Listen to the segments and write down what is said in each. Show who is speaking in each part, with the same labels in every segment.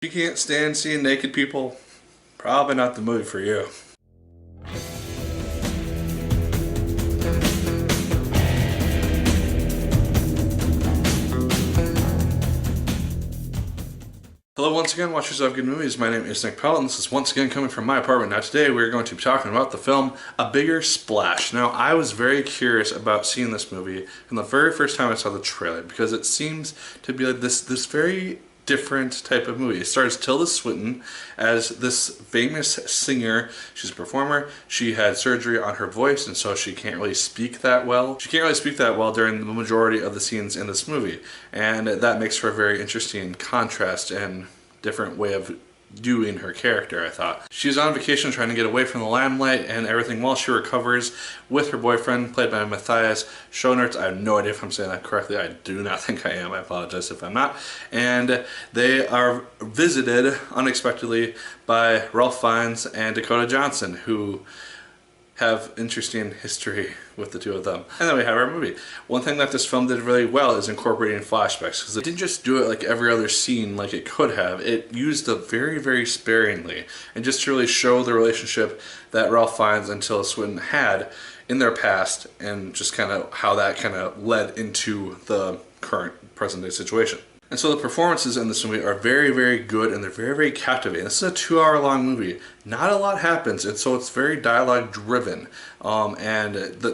Speaker 1: If you can't stand seeing naked people, probably not the movie for you. Hello once again, watchers of good movies. My name is Nick Pell, and this is once again coming from my apartment. Now today we're going to be talking about the film A Bigger Splash. Now I was very curious about seeing this movie from the very first time I saw the trailer because it seems to be like this very different type of movie. It stars Tilda Swinton as this famous singer. She's a performer. She had surgery on her voice, and so she can't really speak that well. She can't really speak that well during the majority of the scenes in this movie, and that makes for a very interesting contrast and different way of doing her character, I thought. She's on vacation trying to get away from the limelight and everything while she recovers with her boyfriend, played by Matthias Schoenaerts. I have no idea if I'm saying that correctly. I do not think I am. I apologize if I'm not. And they are visited unexpectedly by Ralph Fiennes and Dakota Johnson, who have interesting history with the two of them. And then we have our movie. One thing that this film did really well is incorporating flashbacks, because it didn't just do it like every other scene like it could have. It used them very sparingly, and just to really show the relationship that Ralph Fiennes and Tilda Swinton had in their past, and just kind of how that kind of led into the current present day situation. And so the performances in this movie are very good, and they're very captivating. This is a 2-hour-long movie. Not a lot happens, and so it's very dialogue driven. And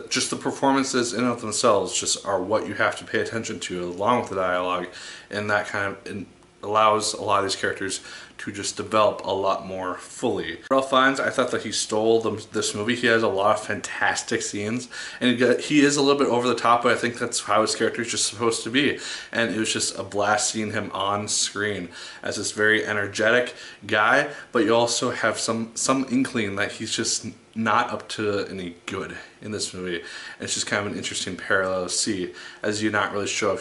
Speaker 1: just the performances in and of themselves just are what you have to pay attention to, along with the dialogue, and that kind of allows a lot of these characters to just develop a lot more fully. Ralph Fiennes, I thought that he stole this movie. He has a lot of fantastic scenes, and he is a little bit over the top, but I think that's how his character is just supposed to be. And it was just a blast seeing him on screen as this very energetic guy, but you also have some inkling that he's just not up to any good in this movie. And it's just kind of an interesting parallel to see, as you're not really sure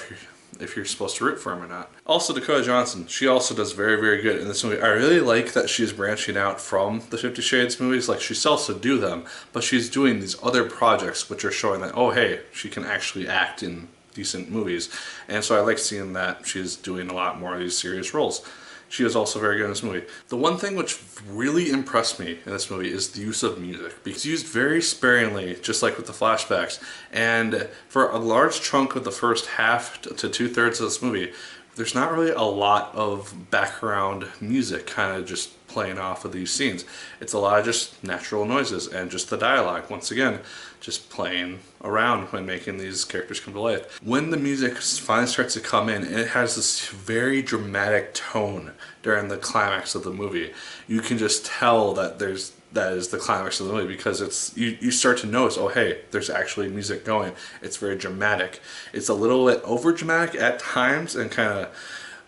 Speaker 1: if you're supposed to root for him or not. Also, Dakota Johnson, she also does very good in this movie. I really like that she's branching out from the 50 Shades movies. Like, she still also do them, but she's doing these other projects which are showing that, oh hey, she can actually act in decent movies. And so I like seeing that she's doing a lot more of these serious roles. She is also very good in this movie. The one thing which really impressed me in this movie is the use of music. Because it's used very sparingly, just like with the flashbacks. And for a large chunk of the first half to 2/3 of this movie, there's not really a lot of background music kind of just playing off of these scenes. It's a lot of just natural noises and just the dialogue, once again, just playing around when making these characters come to life. When the music finally starts to come in, and it has this very dramatic tone during the climax of the movie, you can just tell that that is the climax of the movie, because you start to notice, oh hey, there's actually music going. It's very dramatic. It's a little bit over dramatic at times and kind of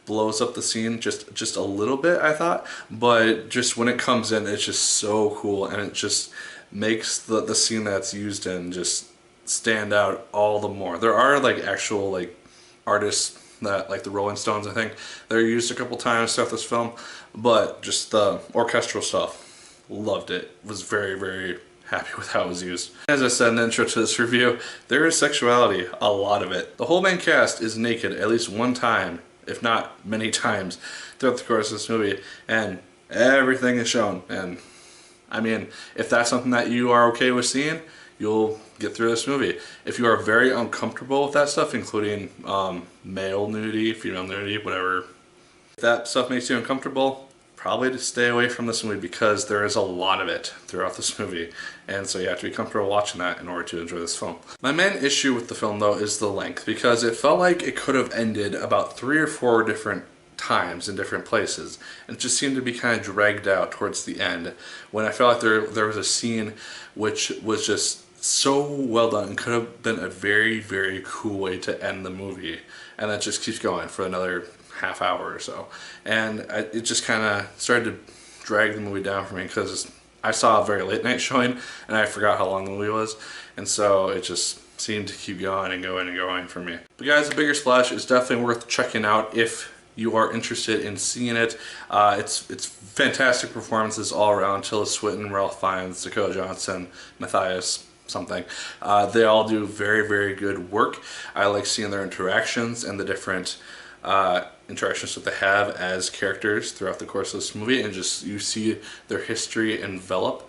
Speaker 1: blows up the scene just a little bit, I thought, but just when it comes in, it's just so cool, and it just makes the scene that's used in just stand out all the more. There are like actual like artists that, like the Rolling Stones, I think they're used a couple times throughout this film, but just the orchestral stuff, loved it. Was very happy with how it was used. As I said in the intro to this review, there is sexuality, a lot of it. The whole main cast is naked at least one time, if not many times, throughout the course of this movie, and everything is shown. And I mean, if that's something that you are okay with seeing, you'll get through this movie. If you are very uncomfortable with that stuff, including male nudity, female nudity, whatever, if that stuff makes you uncomfortable, probably to stay away from this movie, because there is a lot of it throughout this movie, and so you have to be comfortable watching that in order to enjoy this film. My main issue with the film, though, is the length, because it felt like it could have ended about 3 or 4 different times in different places, and it just seemed to be kind of dragged out towards the end, when I felt like there was a scene which was just so well done and could have been a very cool way to end the movie, and that just keeps going for another half hour or so, and it just kind of started to drag the movie down for me, because I saw a very late night showing and I forgot how long the movie was, and so it just seemed to keep going and going for me. But guys, A Bigger Splash is definitely worth checking out if you are interested in seeing it. It's fantastic performances all around. Tilda Swinton, Ralph Fiennes, Dakota Johnson, Matthias something. They all do very good work. I like seeing their interactions and the different interactions that they have as characters throughout the course of this movie, and just you see their history envelop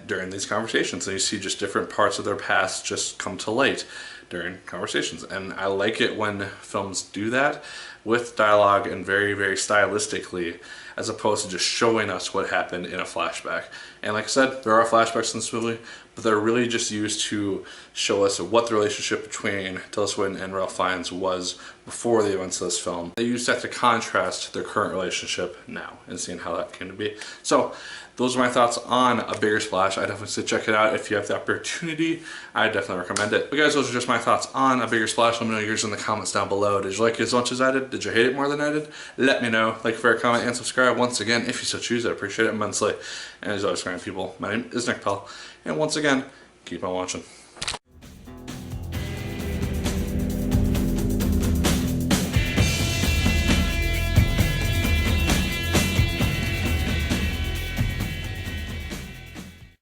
Speaker 1: during these conversations, and you see just different parts of their past just come to light during conversations. And I like it when films do that with dialogue and very, very stylistically, as opposed to just showing us what happened in a flashback. And like I said, there are flashbacks in this movie, but they're really just used to show us what the relationship between Tilda Swinton and Ralph Fiennes was before the events of this film. They used that to contrast their current relationship now and seeing how that came to be. So those are my thoughts on A Bigger Splash. I definitely say check it out if you have the opportunity. I definitely recommend it. But guys, those are just my thoughts on A Bigger Splash. Let me know yours in the comments down below. Did you like it as much as I did? Did you hate it more than I did? Let me know. Like, favorite, comment, and subscribe once again if you so choose. I appreciate it immensely. And as always, grand people, my name is Nick Pell. And once again, keep on watching.